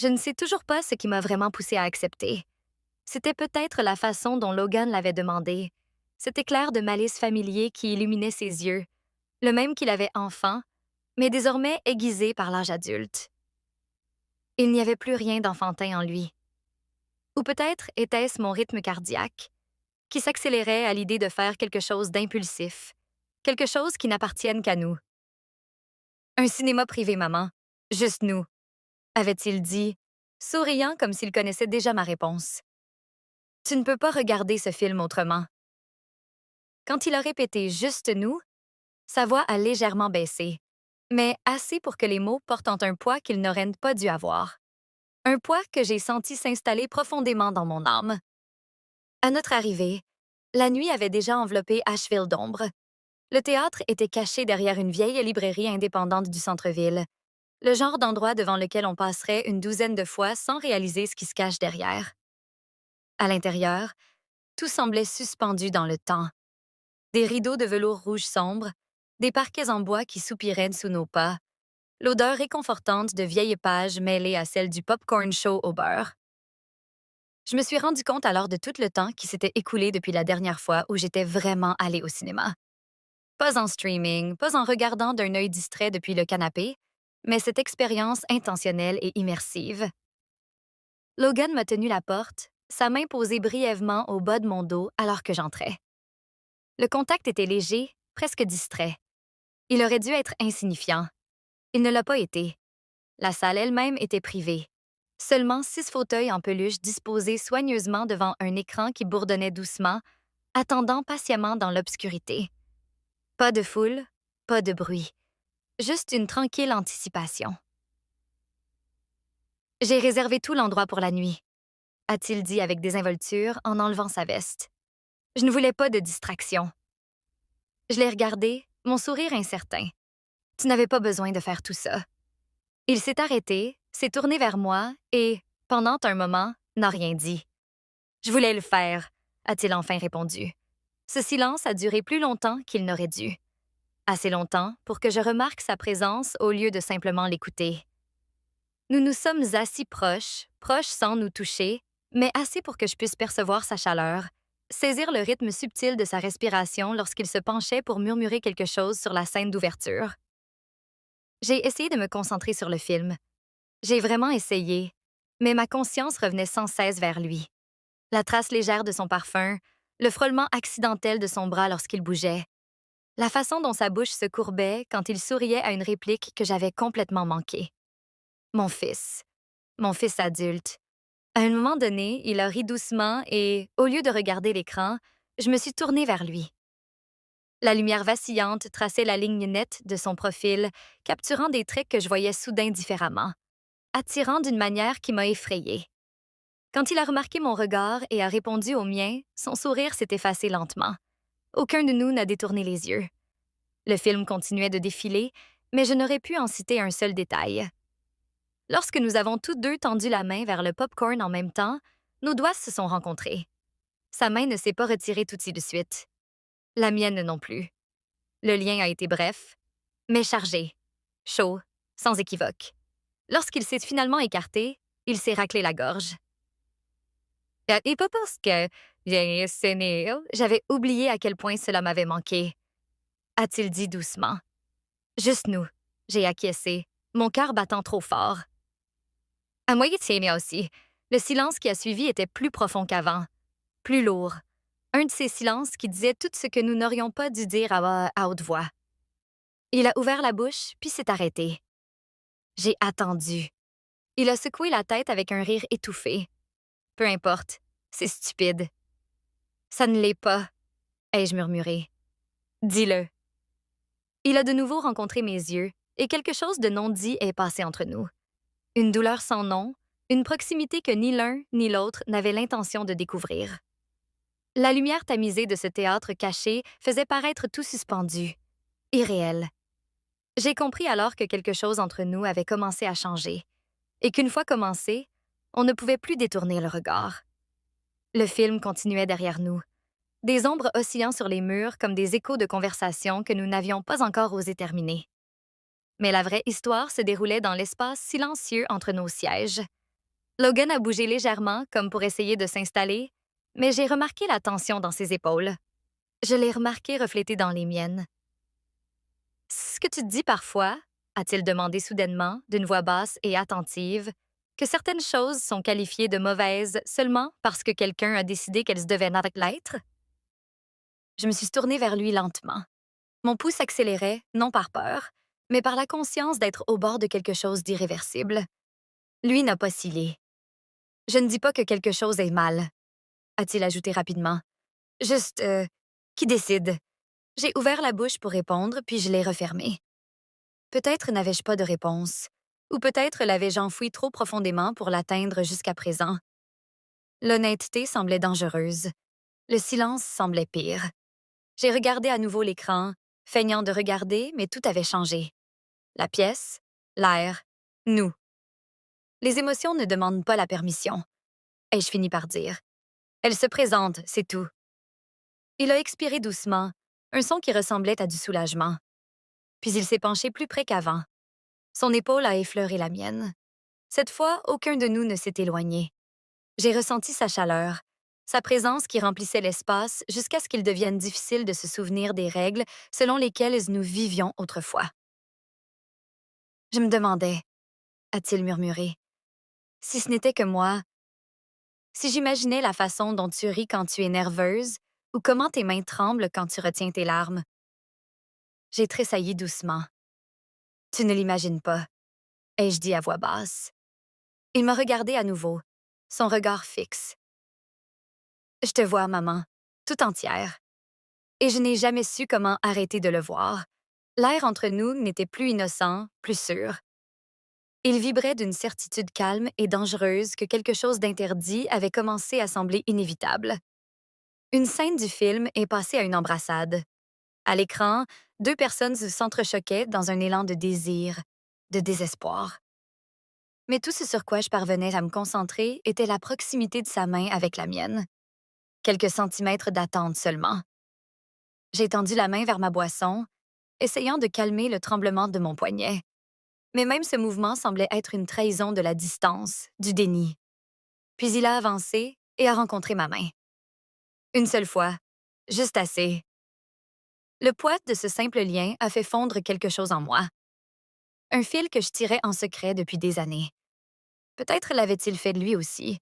Je ne sais toujours pas ce qui m'a vraiment poussé à accepter. C'était peut-être la façon dont Logan l'avait demandé, cet éclair de malice familier qui illuminait ses yeux, le même qu'il avait enfant, mais désormais aiguisé par l'âge adulte. Il n'y avait plus rien d'enfantin en lui. Ou peut-être était-ce mon rythme cardiaque, qui s'accélérait à l'idée de faire quelque chose d'impulsif, quelque chose qui n'appartienne qu'à nous. Un cinéma privé, maman. Juste nous, avait-il dit, souriant comme s'il connaissait déjà ma réponse. Tu ne peux pas regarder ce film autrement. Quand il a répété juste nous, sa voix a légèrement baissé, mais assez pour que les mots portent un poids qu'ils n'auraient pas dû avoir. Un poids que j'ai senti s'installer profondément dans mon âme. À notre arrivée, la nuit avait déjà enveloppé Asheville d'ombre. Le théâtre était caché derrière une vieille librairie indépendante du centre-ville, le genre d'endroit devant lequel on passerait une douzaine de fois sans réaliser ce qui se cache derrière. À l'intérieur, tout semblait suspendu dans le temps. Des rideaux de velours rouge sombre, des parquets en bois qui soupiraient sous nos pas, l'odeur réconfortante de vieilles pages mêlée à celle du popcorn chaud au beurre. Je me suis rendu compte alors de tout le temps qui s'était écoulé depuis la dernière fois où j'étais vraiment allée au cinéma. Pas en streaming, pas en regardant d'un œil distrait depuis le canapé, mais cette expérience intentionnelle et immersive. Logan m'a tenu la porte, sa main posée brièvement au bas de mon dos alors que j'entrais. Le contact était léger, presque distrait. Il aurait dû être insignifiant. Il ne l'a pas été. La salle elle-même était privée. Seulement 6 fauteuils en peluche disposés soigneusement devant un écran qui bourdonnait doucement, attendant patiemment dans l'obscurité. Pas de foule, pas de bruit. Juste une tranquille anticipation. J'ai réservé tout l'endroit pour la nuit, a-t-il dit avec désinvolture en enlevant sa veste. Je ne voulais pas de distraction. Je l'ai regardé, mon sourire incertain. Tu n'avais pas besoin de faire tout ça. Il s'est arrêté, s'est tourné vers moi et, pendant un moment, n'a rien dit. Je voulais le faire, a-t-il enfin répondu. Ce silence a duré plus longtemps qu'il n'aurait dû. Assez longtemps pour que je remarque sa présence au lieu de simplement l'écouter. Nous nous sommes assis proches, proches sans nous toucher, mais assez pour que je puisse percevoir sa chaleur, saisir le rythme subtil de sa respiration lorsqu'il se penchait pour murmurer quelque chose sur la scène d'ouverture. J'ai essayé de me concentrer sur le film. J'ai vraiment essayé, mais ma conscience revenait sans cesse vers lui. La trace légère de son parfum, le frôlement accidentel de son bras lorsqu'il bougeait, la façon dont sa bouche se courbait quand il souriait à une réplique que j'avais complètement manquée. Mon fils adulte. À un moment donné, il a ri doucement et, au lieu de regarder l'écran, je me suis tournée vers lui. La lumière vacillante traçait la ligne nette de son profil, capturant des traits que je voyais soudain différemment, attirant d'une manière qui m'a effrayée. Quand il a remarqué mon regard et a répondu au mien, son sourire s'est effacé lentement. Aucun de nous n'a détourné les yeux. Le film continuait de défiler, mais je n'aurais pu en citer un seul détail. Lorsque nous avons tous deux tendu la main vers le popcorn en même temps, nos doigts se sont rencontrés. Sa main ne s'est pas retirée tout de suite. La mienne non plus. Le lien a été bref, mais chargé, chaud, sans équivoque. Lorsqu'il s'est finalement écarté, il s'est raclé la gorge. Et pas parce que j'avais oublié à quel point cela m'avait manqué, a-t-il dit doucement. Juste nous, j'ai acquiescé, mon cœur battant trop fort. À moitié aussi, le silence qui a suivi était plus profond qu'avant, plus lourd. Un de ces silences qui disait tout ce que nous n'aurions pas dû dire à haute voix. Il a ouvert la bouche, puis s'est arrêté. J'ai attendu. Il a secoué la tête avec un rire étouffé. Peu importe, c'est stupide. Ça ne l'est pas, ai-je murmuré. Dis-le. Il a de nouveau rencontré mes yeux, et quelque chose de non dit est passé entre nous. Une douleur sans nom, une proximité que ni l'un ni l'autre n'avait l'intention de découvrir. La lumière tamisée de ce théâtre caché faisait paraître tout suspendu, irréel. J'ai compris alors que quelque chose entre nous avait commencé à changer, et qu'une fois commencé, on ne pouvait plus détourner le regard. Le film continuait derrière nous, des ombres oscillant sur les murs comme des échos de conversations que nous n'avions pas encore osé terminer. Mais la vraie histoire se déroulait dans l'espace silencieux entre nos sièges, Logan a bougé légèrement, comme pour essayer de s'installer, mais j'ai remarqué la tension dans ses épaules. Je l'ai remarqué refléter dans les miennes. Ce que tu te dis parfois, a-t-il demandé soudainement, d'une voix basse et attentive, que certaines choses sont qualifiées de mauvaises seulement parce que quelqu'un a décidé qu'elles devaient l'être? Je me suis tournée vers lui lentement. Mon pouls s'accélérait, non par peur, mais par la conscience d'être au bord de quelque chose d'irréversible. Lui n'a pas oscillé. Je ne dis pas que quelque chose est mal, a-t-il ajouté rapidement. Juste, qui décide? J'ai ouvert la bouche pour répondre, puis je l'ai refermée. Peut-être n'avais-je pas de réponse, ou peut-être l'avais-je enfoui trop profondément pour l'atteindre jusqu'à présent. L'honnêteté semblait dangereuse. Le silence semblait pire. J'ai regardé à nouveau l'écran, feignant de regarder, mais tout avait changé. La pièce, l'air, nous. Les émotions ne demandent pas la permission, ai-je fini par dire. Elles se présentent, c'est tout. Il a expiré doucement, un son qui ressemblait à du soulagement. Puis il s'est penché plus près qu'avant. Son épaule a effleuré la mienne. Cette fois, aucun de nous ne s'est éloigné. J'ai ressenti sa chaleur, sa présence qui remplissait l'espace jusqu'à ce qu'il devienne difficile de se souvenir des règles selon lesquelles nous vivions autrefois. Je me demandais, a-t-il murmuré, si ce n'était que moi, si j'imaginais la façon dont tu ris quand tu es nerveuse ou comment tes mains tremblent quand tu retiens tes larmes. J'ai tressailli doucement. Tu ne l'imagines pas, ai-je dit à voix basse. Il m'a regardé à nouveau, son regard fixe. Je te vois, maman, tout entière. Et je n'ai jamais su comment arrêter de le voir. L'air entre nous n'était plus innocent, plus sûr. Il vibrait d'une certitude calme et dangereuse que quelque chose d'interdit avait commencé à sembler inévitable. Une scène du film est passée à une embrassade. À l'écran, deux personnes s'entrechoquaient dans un élan de désir, de désespoir. Mais tout ce sur quoi je parvenais à me concentrer était la proximité de sa main avec la mienne. Quelques centimètres d'attente seulement. J'ai tendu la main vers ma boisson, essayant de calmer le tremblement de mon poignet. Mais même ce mouvement semblait être une trahison de la distance, du déni. Puis il a avancé et a rencontré ma main. Une seule fois, juste assez. Le poids de ce simple lien a fait fondre quelque chose en moi. Un fil que je tirais en secret depuis des années. Peut-être l'avait-il fait de lui aussi.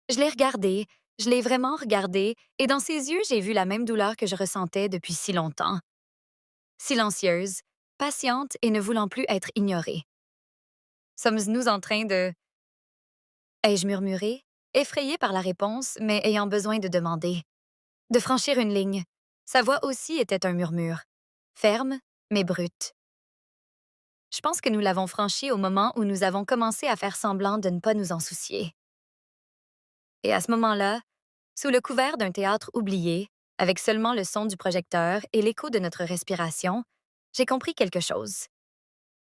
Je l'ai regardé, je l'ai vraiment regardé, et dans ses yeux, j'ai vu la même douleur que je ressentais depuis si longtemps. Silencieuse, patiente et ne voulant plus être ignorée. Sommes-nous en train de... ai-je murmuré, effrayée par la réponse, mais ayant besoin de demander. De franchir une ligne. Sa voix aussi était un murmure. Ferme, mais brute. Je pense que nous l'avons franchi au moment où nous avons commencé à faire semblant de ne pas nous en soucier. Et à ce moment-là, sous le couvert d'un théâtre oublié, avec seulement le son du projecteur et l'écho de notre respiration, j'ai compris quelque chose.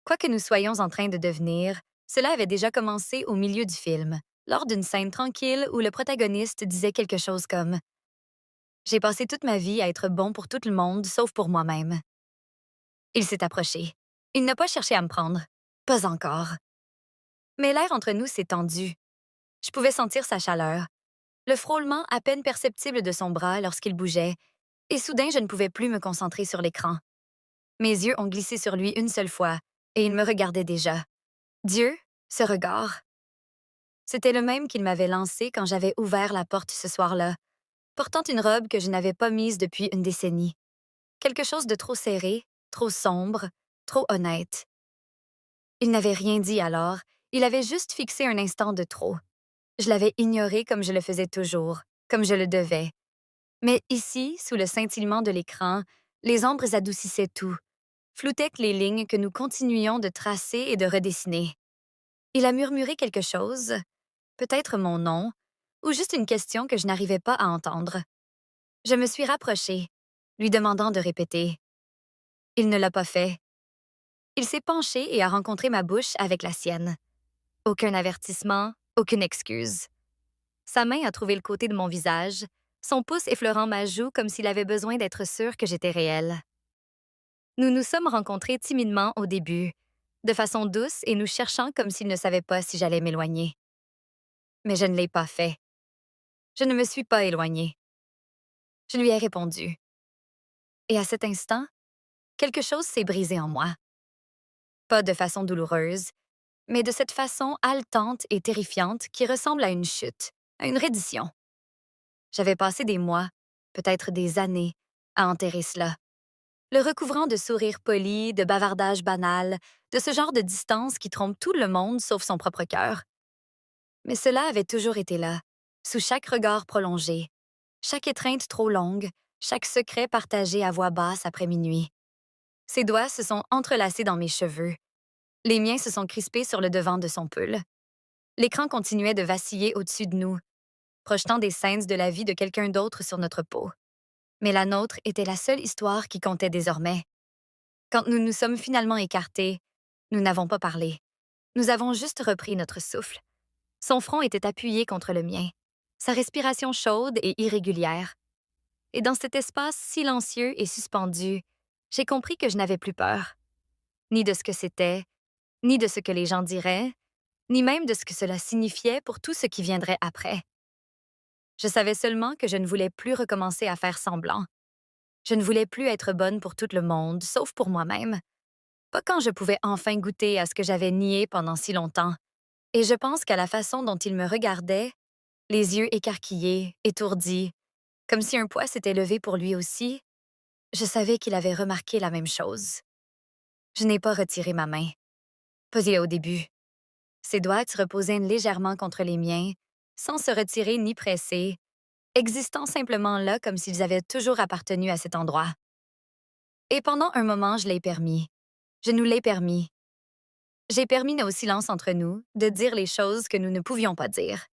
Quoi que nous soyons en train de devenir, cela avait déjà commencé au milieu du film, lors d'une scène tranquille où le protagoniste disait quelque chose comme « J'ai passé toute ma vie à être bon pour tout le monde, sauf pour moi-même. » Il s'est approché. Il n'a pas cherché à me prendre. Pas encore. Mais l'air entre nous s'est tendu. Je pouvais sentir sa chaleur, le frôlement à peine perceptible de son bras lorsqu'il bougeait, et soudain je ne pouvais plus me concentrer sur l'écran. Mes yeux ont glissé sur lui une seule fois, et il me regardait déjà. Dieu, ce regard. C'était le même qu'il m'avait lancé quand j'avais ouvert la porte ce soir-là, portant une robe que je n'avais pas mise depuis une décennie. Quelque chose de trop serré, trop sombre, trop honnête. Il n'avait rien dit alors, il avait juste fixé un instant de trop. Je l'avais ignoré comme je le faisais toujours, comme je le devais. Mais ici, sous le scintillement de l'écran, les ombres adoucissaient tout, floutaient les lignes que nous continuions de tracer et de redessiner. Il a murmuré quelque chose, peut-être mon nom, ou juste une question que je n'arrivais pas à entendre. Je me suis rapprochée, lui demandant de répéter. Il ne l'a pas fait. Il s'est penché et a rencontré ma bouche avec la sienne. Aucun avertissement, aucune excuse. Sa main a trouvé le côté de mon visage, son pouce effleurant ma joue comme s'il avait besoin d'être sûr que j'étais réelle. Nous nous sommes rencontrés timidement au début, de façon douce et nous cherchant comme s'il ne savait pas si j'allais m'éloigner. mais je ne l'ai pas fait. Je ne me suis pas éloignée. Je lui ai répondu. Et à cet instant, quelque chose s'est brisé en moi. Pas de façon douloureuse, mais de cette façon haletante et terrifiante qui ressemble à une chute, à une reddition. J'avais passé des mois, peut-être des années, à enterrer cela, le recouvrant de sourires polis, de bavardages banals, de ce genre de distance qui trompe tout le monde sauf son propre cœur. Mais cela avait toujours été là, sous chaque regard prolongé, chaque étreinte trop longue, chaque secret partagé à voix basse après minuit. Ses doigts se sont entrelacés dans mes cheveux. Les miens se sont crispés sur le devant de son pull. L'écran continuait de vaciller au-dessus de nous, projetant des scènes de la vie de quelqu'un d'autre sur notre peau. Mais la nôtre était la seule histoire qui comptait désormais. Quand nous nous sommes finalement écartés, nous n'avons pas parlé. Nous avons juste repris notre souffle. Son front était appuyé contre le mien, sa respiration chaude et irrégulière. Et dans cet espace silencieux et suspendu, j'ai compris que je n'avais plus peur. Ni de ce que c'était, ni de ce que les gens diraient, ni même de ce que cela signifiait pour tout ce qui viendrait après. Je savais seulement que je ne voulais plus recommencer à faire semblant. Je ne voulais plus être bonne pour tout le monde, sauf pour moi-même. Pas quand je pouvais enfin goûter à ce que j'avais nié pendant si longtemps. Et je pense qu'à la façon dont il me regardait, les yeux écarquillés, étourdis, comme si un poids s'était levé pour lui aussi, je savais qu'il avait remarqué la même chose. Je n'ai pas retiré ma main. Pas au début. Ses doigts se reposaient légèrement contre les miens, sans se retirer ni presser, existant simplement là comme s'ils avaient toujours appartenu à cet endroit. Et pendant un moment, je l'ai permis. Je nous l'ai permis. J'ai permis nos silences entre nous de dire les choses que nous ne pouvions pas dire.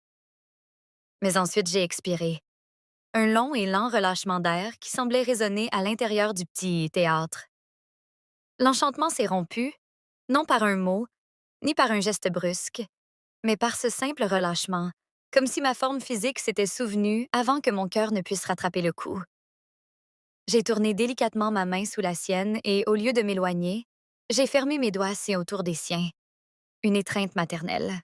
Mais ensuite, j'ai expiré. Un long et lent relâchement d'air qui semblait résonner à l'intérieur du petit théâtre. L'enchantement s'est rompu, non par un mot, ni par un geste brusque, mais par ce simple relâchement, comme si ma forme physique s'était souvenue avant que mon cœur ne puisse rattraper le coup. J'ai tourné délicatement ma main sous la sienne et, au lieu de m'éloigner, j'ai fermé mes doigts si autour des siens. Une étreinte maternelle.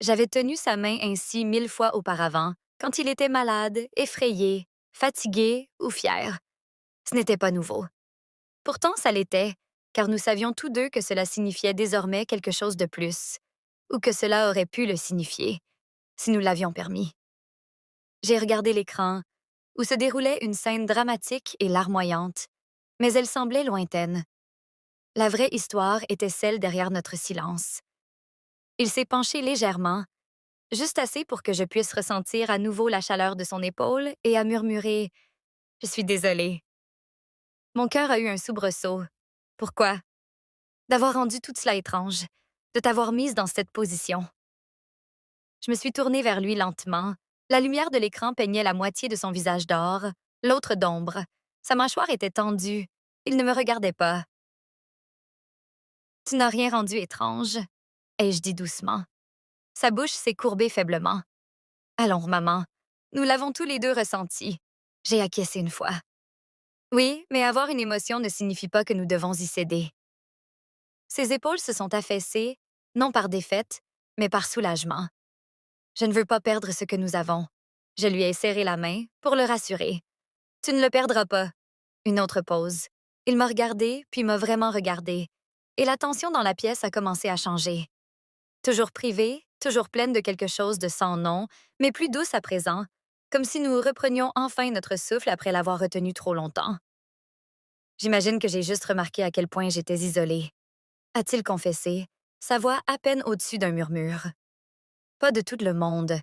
J'avais tenu sa main ainsi 1000 fois auparavant, quand il était malade, effrayé, fatigué ou fier. Ce n'était pas nouveau. Pourtant, ça l'était, car nous savions tous deux que cela signifiait désormais quelque chose de plus, ou que cela aurait pu le signifier, si nous l'avions permis. J'ai regardé l'écran, où se déroulait une scène dramatique et larmoyante, mais elle semblait lointaine. La vraie histoire était celle derrière notre silence. Il s'est penché légèrement, juste assez pour que je puisse ressentir à nouveau la chaleur de son épaule et à murmurer « Je suis désolée ». Mon cœur a eu un soubresaut. Pourquoi? D'avoir rendu tout cela étrange, de t'avoir mise dans cette position. Je me suis tournée vers lui lentement. La lumière de l'écran peignait la moitié de son visage d'or, l'autre d'ombre. Sa mâchoire était tendue. Il ne me regardait pas. « Tu n'as rien rendu étrange », ai-je dit doucement. Sa bouche s'est courbée faiblement. « Allons, maman. Nous l'avons tous les deux ressenti. » J'ai acquiescé une fois. Oui, mais avoir une émotion ne signifie pas que nous devons y céder. Ses épaules se sont affaissées, non par défaite, mais par soulagement. Je ne veux pas perdre ce que nous avons. Je lui ai serré la main pour le rassurer. Tu ne le perdras pas. Une autre pause. Il m'a regardé, puis m'a vraiment regardé. Et la tension dans la pièce a commencé à changer. Toujours privée, toujours pleine de quelque chose de sans nom, mais plus douce à présent, comme si nous reprenions enfin notre souffle après l'avoir retenu trop longtemps. J'imagine que j'ai juste remarqué à quel point j'étais isolée. A-t-il confessé, sa voix à peine au-dessus d'un murmure. Pas de tout le monde,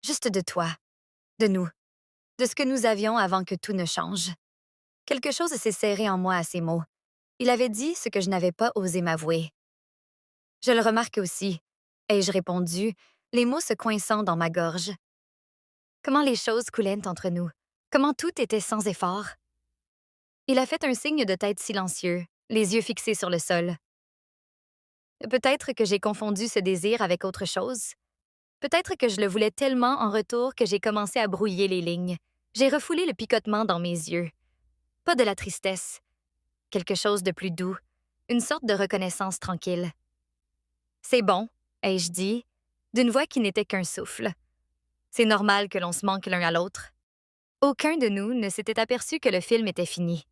juste de toi, de nous, de ce que nous avions avant que tout ne change. Quelque chose s'est serré en moi à ces mots. Il avait dit ce que je n'avais pas osé m'avouer. Je le remarque aussi, ai-je répondu, les mots se coinçant dans ma gorge. Comment les choses coulaient entre nous, comment tout était sans effort. Il a fait un signe de tête silencieux, les yeux fixés sur le sol. Peut-être que j'ai confondu ce désir avec autre chose. Peut-être que je le voulais tellement en retour que j'ai commencé à brouiller les lignes. J'ai refoulé le picotement dans mes yeux. Pas de la tristesse. Quelque chose de plus doux. Une sorte de reconnaissance tranquille. « C'est bon », ai-je dit. d'une voix qui n'était qu'un souffle. C'est normal que l'on se manque l'un à l'autre. Aucun de nous ne s'était aperçu que le film était fini.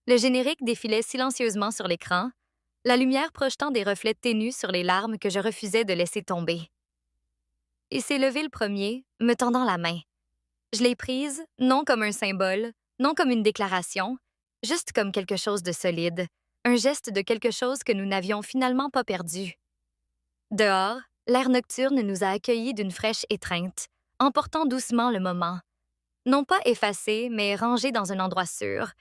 Le générique défilait silencieusement sur l'écran, la lumière projetant des reflets ténus sur les larmes que je refusais de laisser tomber. Il s'est levé le premier, me tendant la main. Je l'ai prise, non comme un symbole, non comme une déclaration, juste comme quelque chose de solide, un geste de quelque chose que nous n'avions finalement pas perdu. Dehors, l'air nocturne nous a accueillis d'une fraîche étreinte, emportant doucement le moment. Non pas effacé, mais rangé dans un endroit sûr,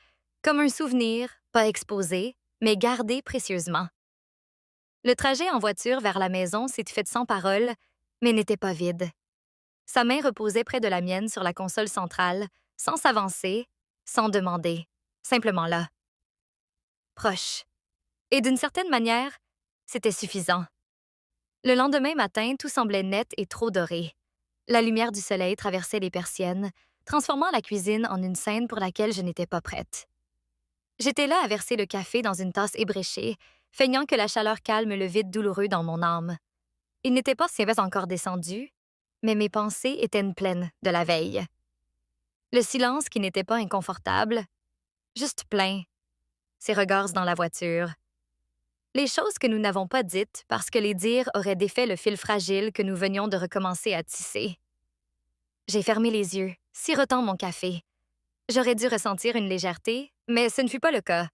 comme un souvenir, pas exposé, mais gardé précieusement. Le trajet en voiture vers la maison s'est fait sans parole, mais n'était pas vide. Sa main reposait près de la mienne sur la console centrale, sans s'avancer, sans demander, simplement là. Proche. Et d'une certaine manière, c'était suffisant. Le lendemain matin, tout semblait net et trop doré. La lumière du soleil traversait les persiennes, transformant la cuisine en une scène pour laquelle je n'étais pas prête. J'étais là à verser le café dans une tasse ébréchée, feignant que la chaleur calme le vide douloureux dans mon âme. Il n'était pas si encore descendu, mais mes pensées étaient pleines de la veille. Le silence qui n'était pas inconfortable, juste plein. Ses regards dans la voiture. Les choses que nous n'avons pas dites parce que les dire auraient défait le fil fragile que nous venions de recommencer à tisser. J'ai fermé les yeux, sirotant mon café. J'aurais dû ressentir une légèreté, mais ce ne fut pas le cas.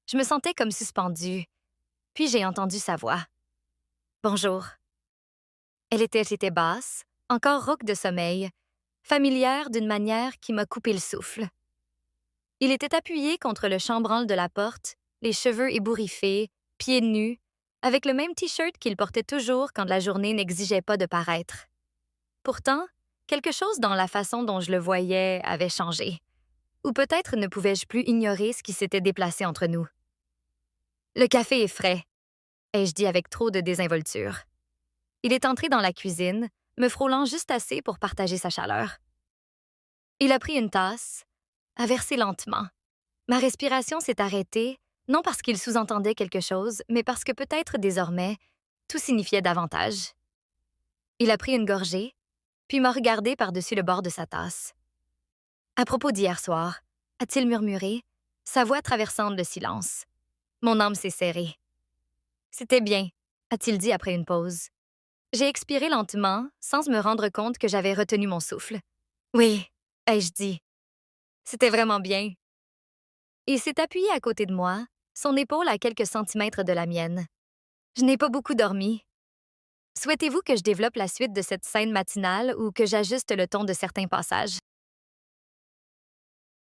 Je me sentais comme suspendue. Puis j'ai entendu sa voix. « Bonjour ». Elle était basse, encore rauque de sommeil, familière d'une manière qui m'a coupé le souffle. Il était appuyé contre le chambranle de la porte, les cheveux ébouriffés, pieds nus, avec le même T-shirt qu'il portait toujours quand la journée n'exigeait pas de paraître. Pourtant, quelque chose dans la façon dont je le voyais avait changé. Ou peut-être ne pouvais-je plus ignorer ce qui s'était déplacé entre nous. « Le café est frais », ai-je dit avec trop de désinvolture. Il est entré dans la cuisine, me frôlant juste assez pour partager sa chaleur. Il a pris une tasse, a versé lentement. Ma respiration s'est arrêtée, non parce qu'il sous-entendait quelque chose, mais parce que peut-être désormais, tout signifiait davantage. Il a pris une gorgée, puis m'a regardé par-dessus le bord de sa tasse. À propos d'hier soir, a-t-il murmuré, sa voix traversant le silence. Mon âme s'est serrée. C'était bien, a-t-il dit après une pause. J'ai expiré lentement, sans me rendre compte que j'avais retenu mon souffle. Oui, ai-je dit. C'était vraiment bien. Il s'est appuyé à côté de moi, son épaule à quelques centimètres de la mienne. Je n'ai pas beaucoup dormi. Souhaitez-vous que je développe la suite de cette scène matinale ou que j'ajuste le ton de certains passages?